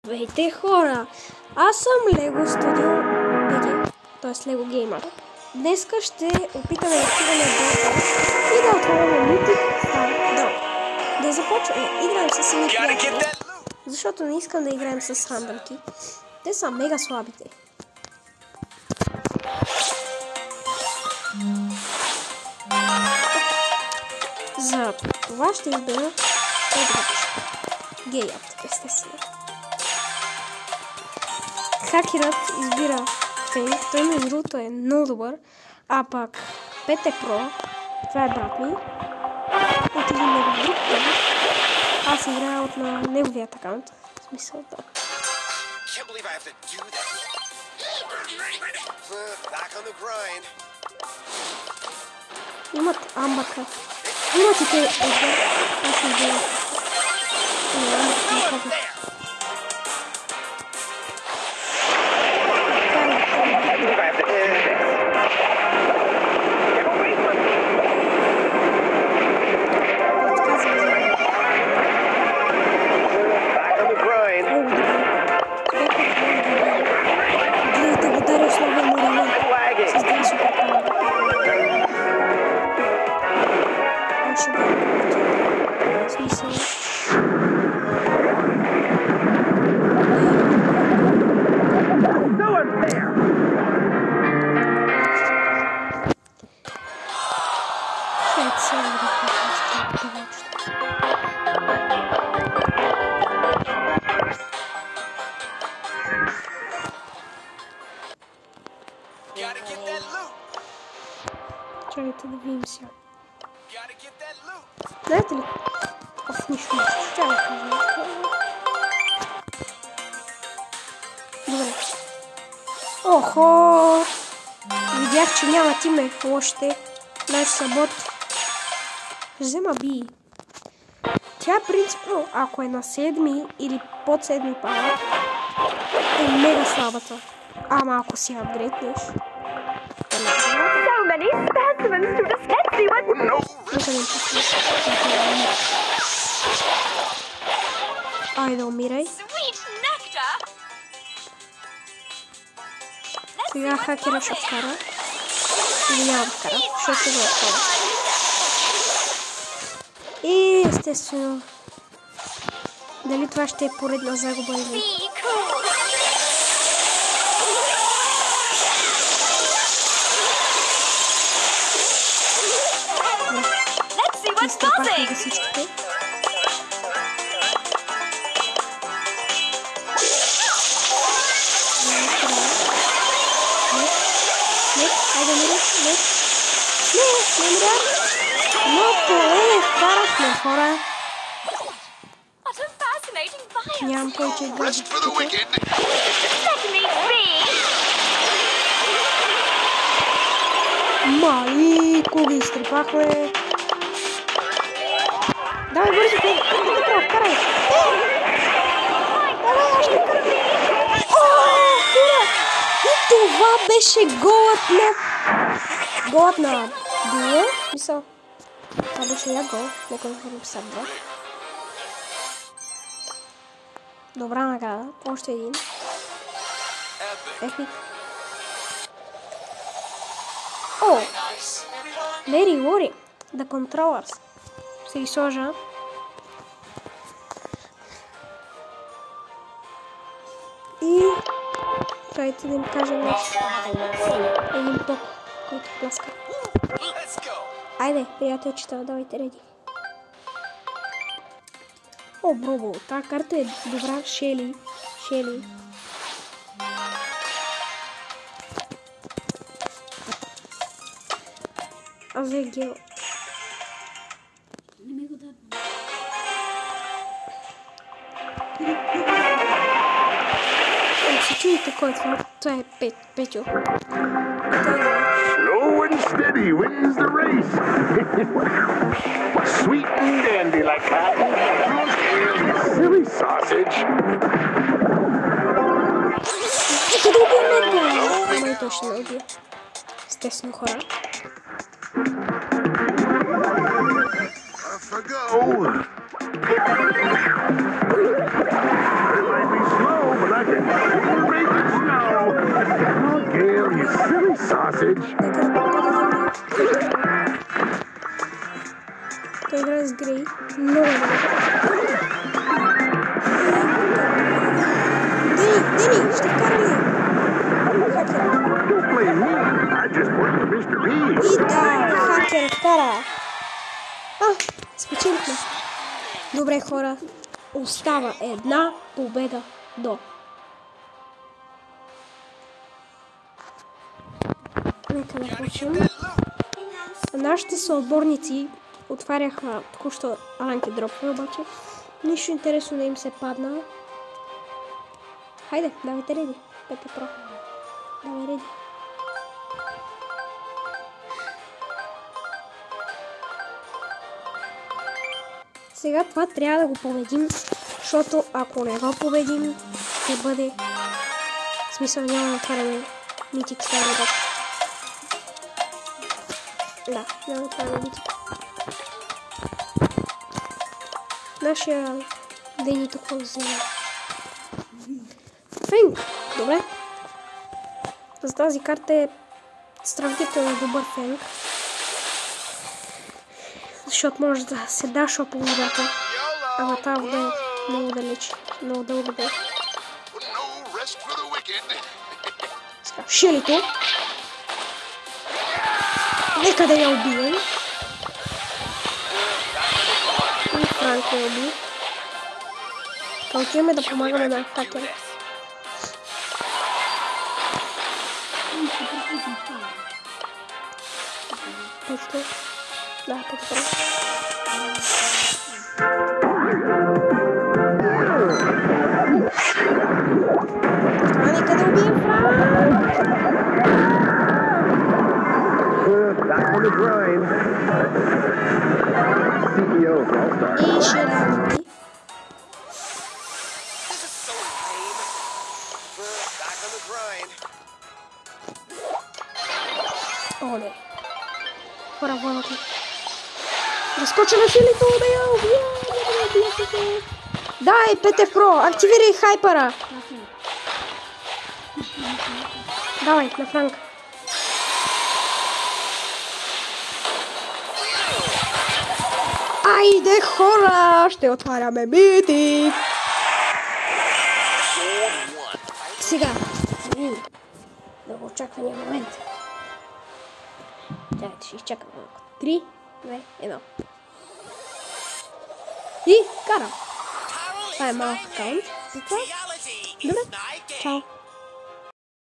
Здравейте хора! Аз съм Lego Studio BG, т.е. Lego Gamer. Днеска ще опитаме да отиваме и да отворим Mythic Star Drop. Да започваме. Играем с самите приятели, защото не искам да играем с рандъмки. Те са мега слабите. За това ще избера геят, естествено. Хакерът избира Фейк, той между другото е много добър, а пък Пете Про, това е брат ми, от един негов друг план. Аз играя от на неговият акаунт, в смисъл да. Имат амбърка. Имат и те Едгар, аз не гледам. Не, амбърка не казвам. Чакайте да видим сега. Знаете ли? Нищо не ще да кажа. Добре. Охо! Видях, че няма тиме още. Значи са бот. Ще взема би. Тя принципно, ако е на 7 или под 7 пара, е мега слабата. Ама ако си апгрейднеш. So many specimens to discuss. Let's see what. Айде, умирай. Sweet nectar. Сега хакера ще вкара. Или няма да вкара, защото ще го откара. И естествено. Дали това ще е поредна загуба или... Изтърпахме ги всичките. Айде, мири, не миря. Но поне вкарахме, хора. Нямам повече гаджет тук. Майко, ги изтърпахме. Давай, бързо, вкарай! Давай, аз ще вкарам! Хора! И това беше голът на Дия. Мисъл, това беше я гол. Нека да хвърлим сабда. Добра награда. Още един. Епик. О! Very worry. The controllers. Ще ги сложа. И чакайте да им кажем нещо. Един ток, който пляска. Айде, приятелчета, давайте реди. О, бробо, тази карта е добра. Шели. Аз взех гел. Се чуете кой е това? Това е Петю. Slow and steady wins the race. Sweet and dandy like that. Silly sausage. Чакай да убием него! Ама и точно не убия. Естествено, хора. Off I go. Might be slow, sausage. Нека да подадем. Той играе с Грей. Много е добре. Дени, ще вкара ли? Хакер. Don't blame me. I just work for Mr. B. И да, хакер вкара. Спечелихме. Добре, хора. Остава една победа до. Нека да почнем. Нашите съотборници отваряха току-що ранки дропове, обаче нищо интересно не им се падна. Хайде, давайте реди. Пете Про. Давай реди. Сега това трябва да го победим, защото ако не го победим, ще бъде... В смисъл няма да отваряме Mythic Star Drop. Да, няма да отваряме Mythic. Нашия Дени тук взе. Фенк! Добре. За тази карта е сравнително добър фенк. Защото може да се дашва по водата. Ама тази вода е много далеч. Много дълго бе. Шелито. Нека да я убием. И Франк я уби. Отиваме да помагаме на хакера. Пето. Да, Пето. Нека да убием Франк! Back on the grind. CEO of All-Star. И ще да уби. Оле. Хора, вълната. Разкоча на Филито, да я убия. Дай, Пете Про, активирай хайпера. Давай, на Франк. Айде, хора, ще отваряме Mythic. Сега, да го очаквания момент. Чакайте, ще изчакам малко. 3, 2, 1. И карам. Това е малък акаунт. Добре, чао.